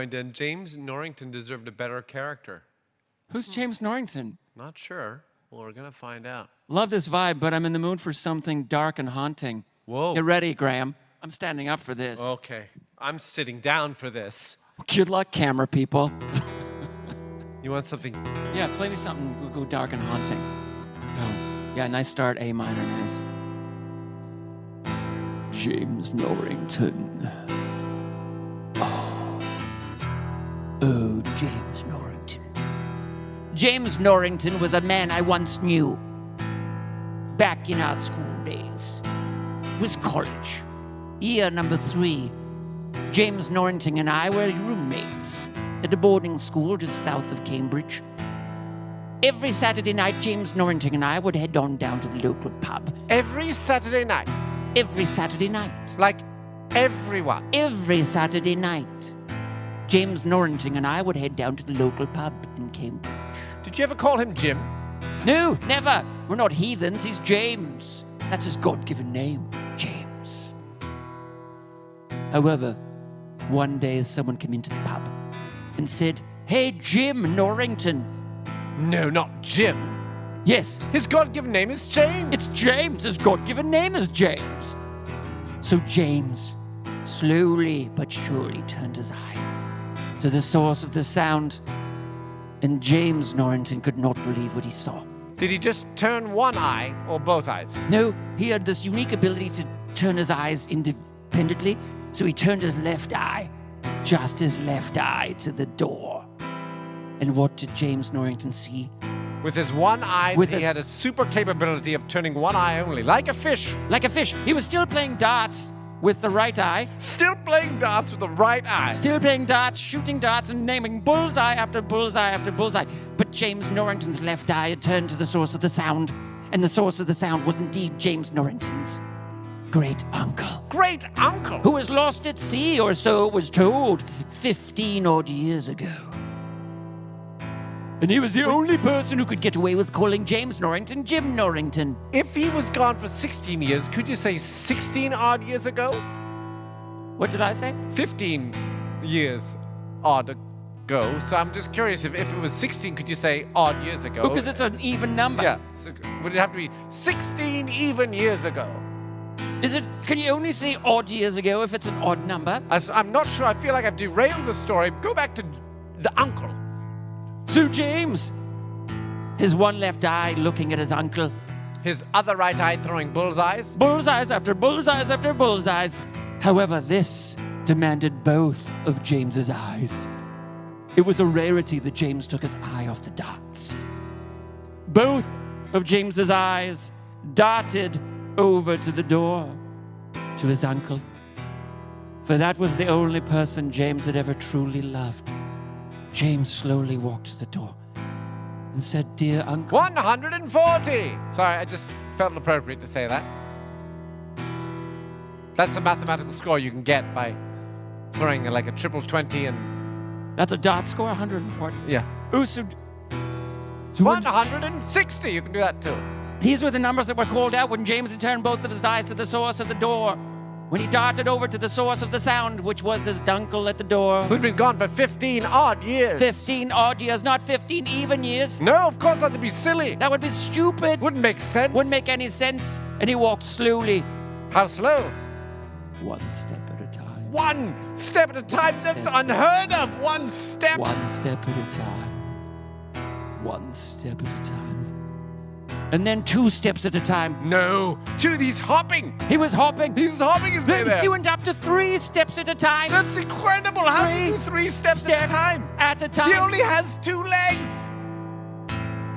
And James Norrington deserved a better character. Who's James Norrington? Not sure. Well, we're going to find out. Love this vibe, but I'm in the mood for something dark and haunting. Whoa. You ready, Graham? I'm standing up for this. Okay. I'm sitting down for this. Good luck, camera people. You want something? Yeah, play me something. We'll go dark and haunting. Oh, yeah, nice start. A minor, nice. James Norrington. Oh, James Norrington. James Norrington was a man I once knew. Back in our school days. It was college. Year number 3. James Norrington and I were roommates at a boarding school just south of Cambridge. Every Saturday night, James Norrington and I would head on down to the local pub. Every Saturday night? Every Saturday night. Like everyone? Every Saturday night. James Norrington and I would head down to the local pub in Cambridge. Did you ever call him Jim? No, never. We're not heathens. He's James. That's his God-given name, James. However, one day someone came into the pub and said, "Hey, Jim Norrington." No, not Jim. Yes. His God-given name is James. It's James. His God-given name is James. So James slowly but surely turned his eye to the source of the sound, and James Norrington could not believe what he saw. Did he just turn one eye or both eyes? No, he had this unique ability to turn his eyes independently, so he turned his left eye, just his left eye, to the door. And what did James Norrington see? With his one eye, he had a super capability of turning one eye only, like a fish. Like a fish. He was still playing darts with the right eye. Still playing darts with the right eye. Still playing darts, shooting darts, and naming bullseye after bullseye after bullseye. But James Norrington's left eye had turned to the source of the sound, and the source of the sound was indeed James Norrington's great uncle. Great uncle? Who was lost at sea, or so it was told, 15 odd years ago. And he was the only person who could get away with calling James Norrington Jim Norrington. If he was gone for 16 years, could you say 16 odd years ago? What did I say? 15 years odd ago. So I'm just curious, if it was 16, could you say odd years ago? Because it's an even number. Yeah. So would it have to be 16 even years ago? Can you only say odd years ago if it's an odd number? I'm not sure. I feel like I've derailed the story. Go back to the uncle. So James, his one left eye looking at his uncle. His other right eye throwing bullseyes. Bullseyes after bullseyes after bullseyes. However, this demanded both of James's eyes. It was a rarity that James took his eye off the darts. Both of James's eyes darted over to the door, to his uncle. For that was the only person James had ever truly loved. James slowly walked to the door and said, "Dear uncle." 140! Sorry, I just felt appropriate to say that. That's a mathematical score you can get by throwing like a triple 20 and... That's a dot score, 140? Yeah. Ooh, so 160! You can do that too. These were the numbers that were called out when James had turned both of his eyes to the source of the door. When he darted over to the source of the sound, which was his uncle at the door. Who'd been gone for 15 odd years. 15 odd years, not 15 even years. No, of course that'd be silly. That would be stupid. Wouldn't make sense. Wouldn't make any sense. And he walked slowly. How slow? One step at a time. One step at a time? That's unheard of. One step. One step at a time. One step at a time. And then 2 steps at a time. No. 2, he's hopping. He was hopping. He was hopping his way there. He went up to 3 steps at a time. That's incredible. How do you do 3 steps at a time? At a time. He only has 2 legs.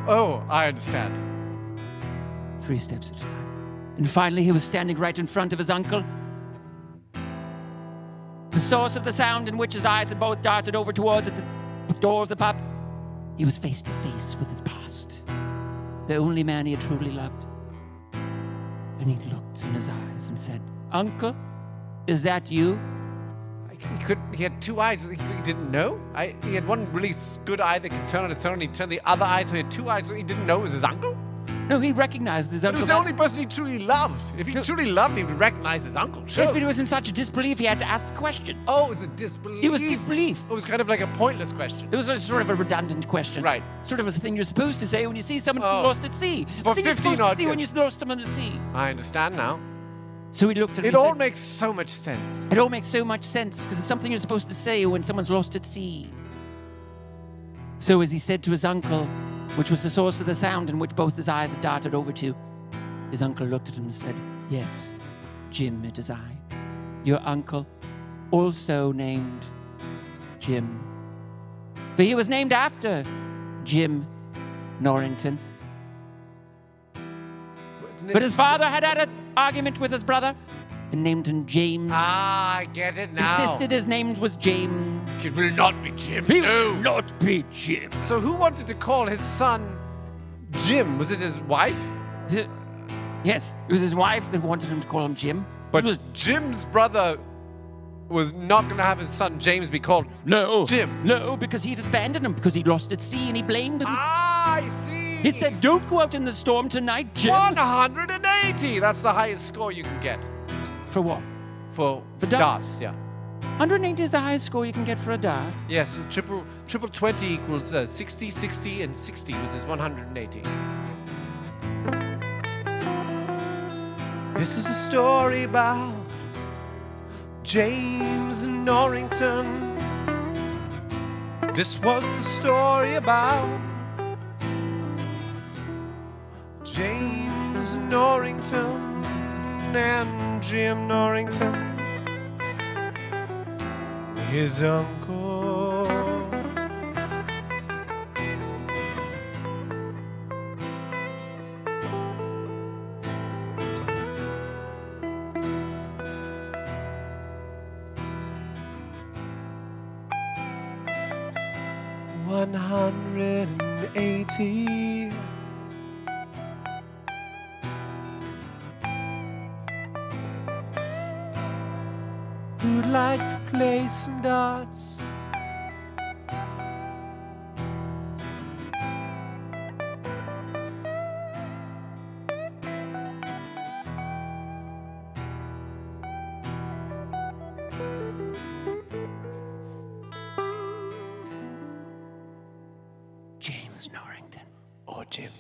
Oh, I understand. 3 steps at a time. And finally, he was standing right in front of his uncle. The source of the sound in which his eyes had both darted over towards at the door of the pub. He was face to face with his past. The only man he had truly loved. And he looked in his eyes and said, "Uncle, is that you?" He had 2 eyes. He didn't know. He had one really good eye that could turn on its own. He turned the other eye, so he had 2 eyes. So he didn't know it was his uncle. No, he recognized his But uncle. he was the only person he truly loved. If he truly loved, he would recognize his uncle. Sure. Yes, but he was in such a disbelief he had to ask the question. Oh, it was a disbelief. It was disbelief. It was kind of like a pointless question. It was a sort of a redundant question. Right. Sort of a thing you're supposed to say when you see someone Oh. lost at sea. For The thing you're 15 supposed to odd see when you years. lost someone at sea. I understand now. So he looked at It me all and makes so much sense. said, it all makes so much sense because it's something you're supposed to say when someone's lost at sea. So as he said to his uncle, which was the source of the sound in which both his eyes had darted over to, his uncle looked at him and said, "Yes, Jim, it is I, your uncle, also named Jim. For he was named after Jim Norrington. But his father had an argument with his brother and named him James. Ah, I get it now. Insisted his name was James. It will not be Jim. He no. will not be Jim. So who wanted to call his son Jim? Was it his wife? Yes, it was his wife that wanted him to call him Jim. But It was, Jim's brother was not going to have his son James be called no, Jim. No, because he'd abandoned him because he'd lost at sea and he blamed him. Ah, I see. He said, "Don't go out in the storm tonight, Jim." 180. That's the highest score you can get For what? for darts. Yeah. 180 is the highest score you can get for a dart. Yes, triple 20 equals 60, 60, and 60, which is 180. This is a story about James Norrington. This was the story about James Norrington and Jim Norrington, his uncle. $180. Who'd like to play some darts? James Norrington. Or Jim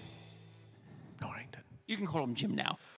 Norrington. You can call him Jim now.